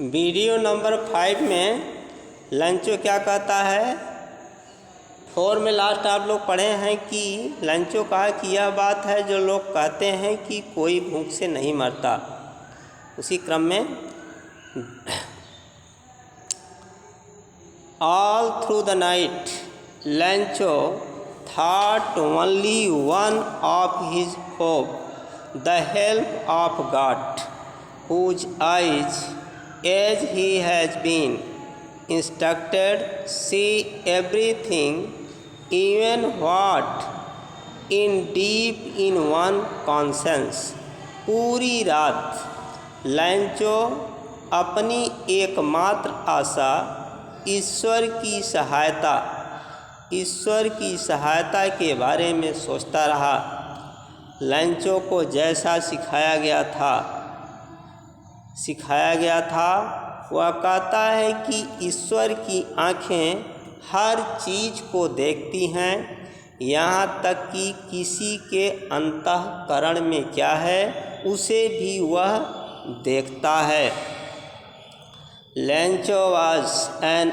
Video number 5 में लंचो क्या कहता है। 4 में लास्ट आप लोग पढ़े हैं कि लंचो कहा कि यह बात है जो लोग कहते हैं कि कोई भूख से नहीं मरता। उसी क्रम में all through the night लंचो thought only one of his hope, the help of God, whose eyes, as he has been instructed, see everything, even what in deep in one conscience। पूरी रात लंचो अपनी एकमात्र आशा ईश्वर की सहायता के बारे में सोचता रहा। लंचो को जैसा सिखाया गया था वह कहता है कि ईश्वर की आँखें हर चीज़ को देखती हैं, यहाँ तक कि किसी के अंतःकरण में क्या है उसे भी वह देखता है। लंचो was an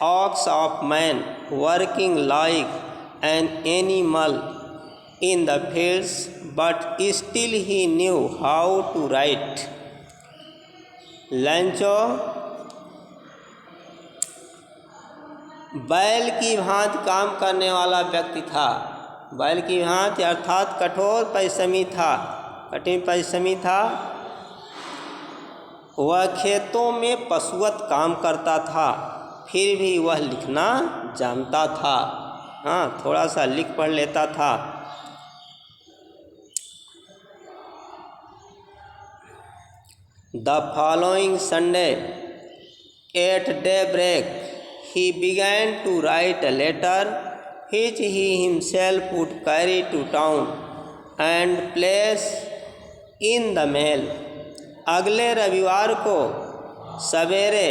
ox of man, working like an animal in the fields, but still he knew how to write। लंचो बैल की भांति काम करने वाला व्यक्ति था। बैल की भांति अर्थात कठिन परिश्रमी था। वह खेतों में पशुवत काम करता था, फिर भी वह लिखना जानता था। थोड़ा सा लिख पढ़ लेता था। The following Sunday at daybreak he began to write a letter which he himself would carry to town and place in the mail। अगले रविवार को सवेरे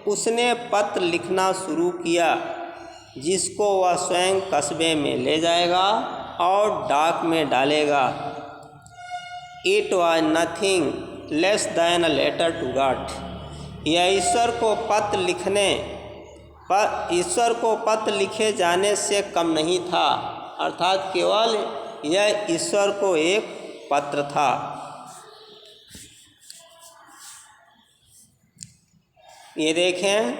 उसने पत्र लिखना शुरू किया जिसको वह स्वयं कस्बे में ले जाएगा और डाक में डालेगा। It was nothing less than a letter to God। यह ईश्वर को पत्र लिखे जाने से कम नहीं था, अर्थात केवल यह ईश्वर को एक पत्र था। ये देखें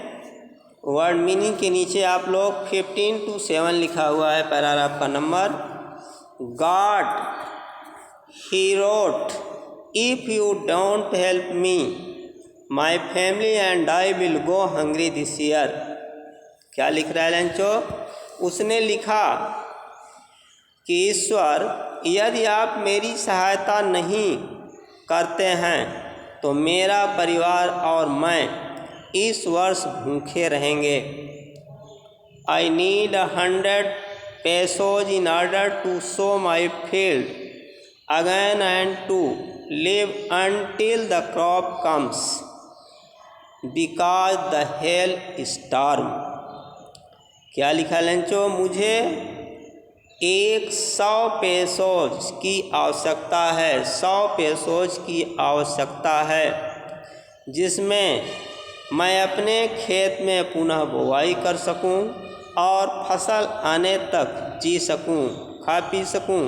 वर्ड मीनिंग के नीचे आप लोग 15 to 7 लिखा हुआ है पैराग्राफ का number. God he wrote, if you don't help me my family and I will go hungry this year। क्या लिख रहा है लंचो? उसने लिखा कि ईश्वर यदि आप मेरी सहायता नहीं करते हैं तो मेरा परिवार और मैं इस वर्ष भूखे रहेंगे। I need 100 pesos in order to sow my field again and to live until the crop comes because the hail storm। क्या लिखा लंचो? मुझे 100 पेसोज की आवश्यकता है, 100 पेसोज की आवश्यकता है जिसमें मैं अपने खेत में पुनः बुवाई कर सकूं और फसल आने तक जी सकूं, खा पी सकूं,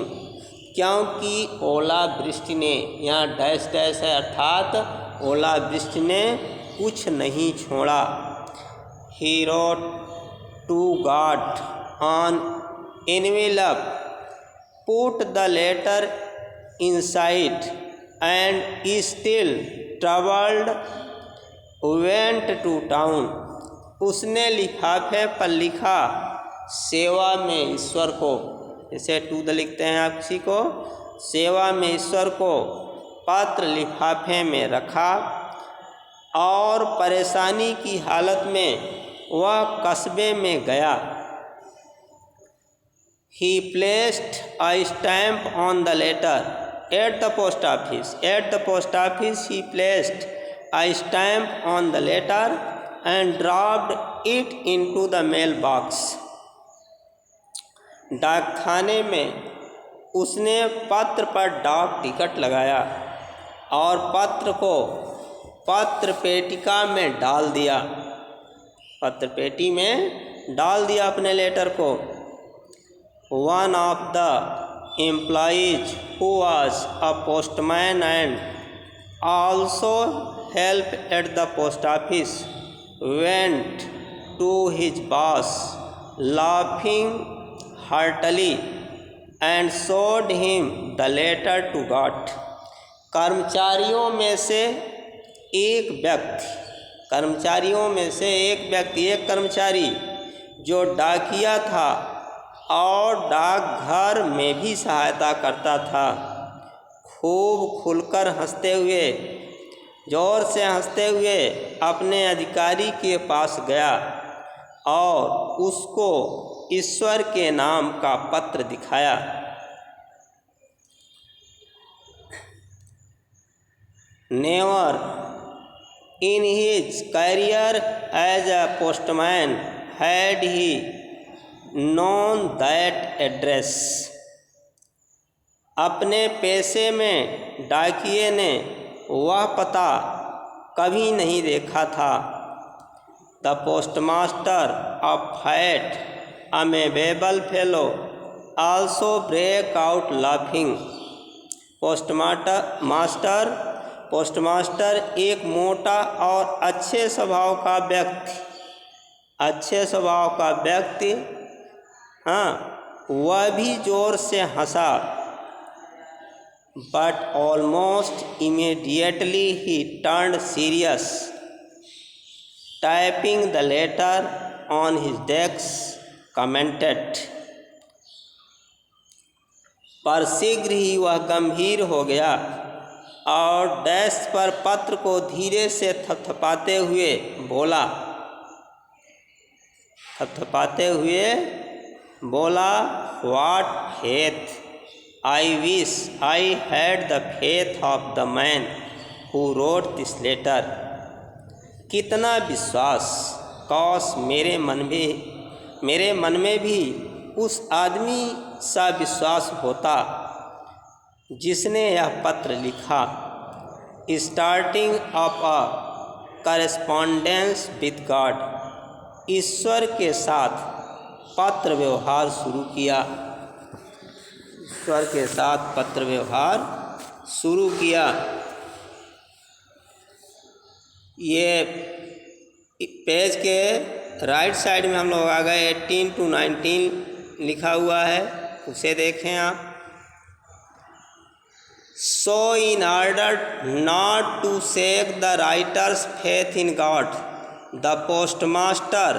क्योंकि ओलावृष्टि ने, यहाँ डैश डैश है अर्थात ओलावृष्टि ने कुछ नहीं छोड़ा। He wrote to God on envelope, put the letter inside and still troubled went to town। उसने लिफाफे पर लिखा सेवा में ईश्वर को, जैसे टू द लिखते हैं आप किसी को, सेवा में ईश्वर को पत्र लिफाफे में रखा और परेशानी की हालत में वह कस्बे में गया। He placed a stamp on the letter at the post office। At the post office he placed a stamp on the letter and dropped it into the mail box। डाकखाने में उसने पत्र पर डाक टिकट लगाया और पत्र को पत्र पेटिका में डाल दिया, पत्र पेटी में डाल दिया अपने लेटर को। One of the employees who was a postman and also help at the post office went to his boss laughing heartily and showed him the letter to God। कर्मचारियों में से एक व्यक्ति एक कर्मचारी जो डाकिया था और डाकघर में भी सहायता करता था, खूब खुलकर हंसते हुए, ज़ोर से हंसते हुए अपने अधिकारी के पास गया और उसको ईश्वर के नाम का पत्र दिखाया। Never in his career as a postman had he known that address. अपने पेशे में डाकिये ने वह पता कभी नहीं देखा था। The postmaster a fat amiable fellow also break out laughing. Postmaster एक मोटा और अच्छे स्वभाव का व्यक्ति वह भी जोर से हंसा। But almost immediately he turned serious, typing the letter on his desk, commented। पर शीघ्र ही वह गंभीर हो गया और डेस्क पर पत्र को धीरे से थपथपाते बोला What faith! I wish I had the faith of the man who wrote this letter। कितना विश्वास, काश मेरे मन में भी उस आदमी सा विश्वास होता जिसने यह पत्र लिखा। Starting up a correspondence with God. ईश्वर के साथ पत्र व्यवहार शुरू किया। ये पेज के राइट साइड में हम लोग आ गए 18 to 19 लिखा हुआ है, उसे देखें आप। So in order not to shake the writer's faith in God, the postmaster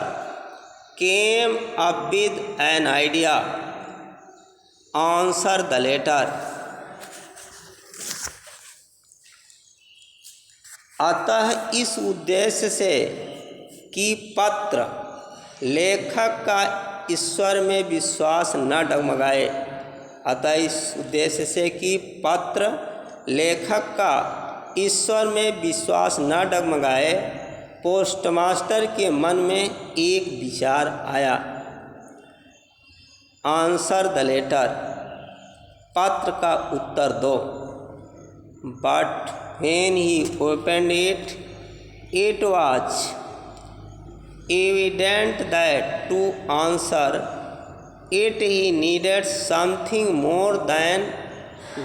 came up with an idea। Answer the letter। अतः इस उद्देश्य से कि पत्र लेखक का ईश्वर में विश्वास न डगमगाए, पोस्टमास्टर के मन में एक विचार आया। Answer the letter. पत्र का उत्तर दो। But when he opened it, it was evident that to answer it he needed something more than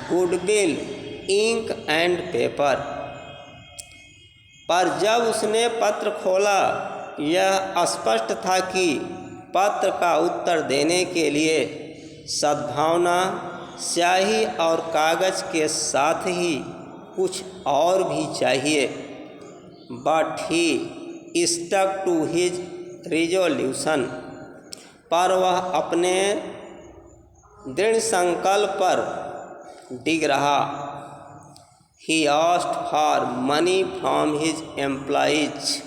goodwill, ink and paper। पर जब उसने पत्र खोला, यह स्पष्ट था कि पत्र का उत्तर देने के लिए सद्भावना, स्याही और कागज के साथ ही कुछ और भी चाहिए। But he stuck to his resolution. पर वह अपने दृढ़ संकल्प पर डिग रहा। He asked for money from his employees.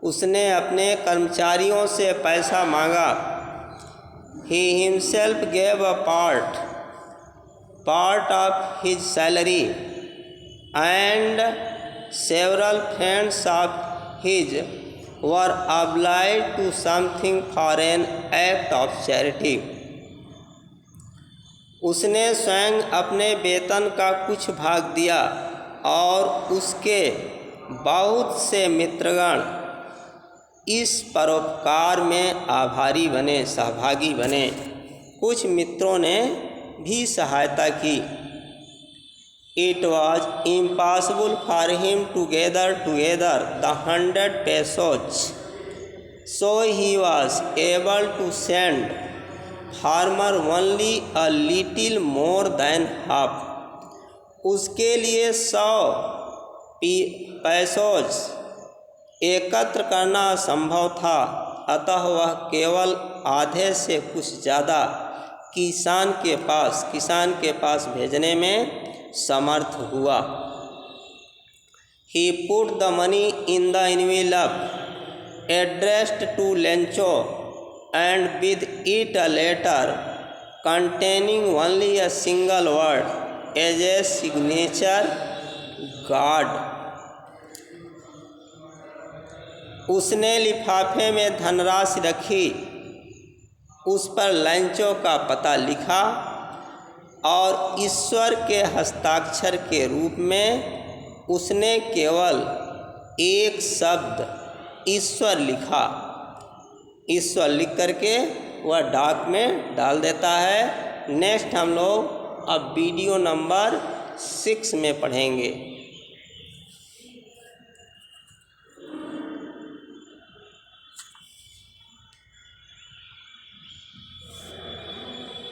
उसने अपने कर्मचारियों से पैसा मांगा। He himself gave a part of his salary and several friends of his were obliged to something for an act of charity। उसने स्वयं अपने वेतन का कुछ भाग दिया और उसके बहुत से मित्रगण इस परोपकार में आभारी बने, सहभागी बने। कुछ मित्रों ने भी सहायता की। It was impossible for him to gather together the 100 pesos, so he was able to send farmer only a little more than half. उसके लिए 100 पैसोज एकत्र करना असंभव था, अतः वह केवल आधे से कुछ ज़्यादा किसान के पास भेजने में समर्थ हुआ। He put the money in the envelope addressed to Lencho and with it a letter containing only a single word as a signature guard. उसने लिफाफे में धनराशि रखी, उस पर लेंचो का पता लिखा और ईश्वर के हस्ताक्षर के रूप में उसने केवल एक शब्द ईश्वर लिखा। ईश्वर लिख करके वह डाक में डाल देता है। नेक्स्ट हम लोग अब वीडियो नंबर 6 में पढ़ेंगे।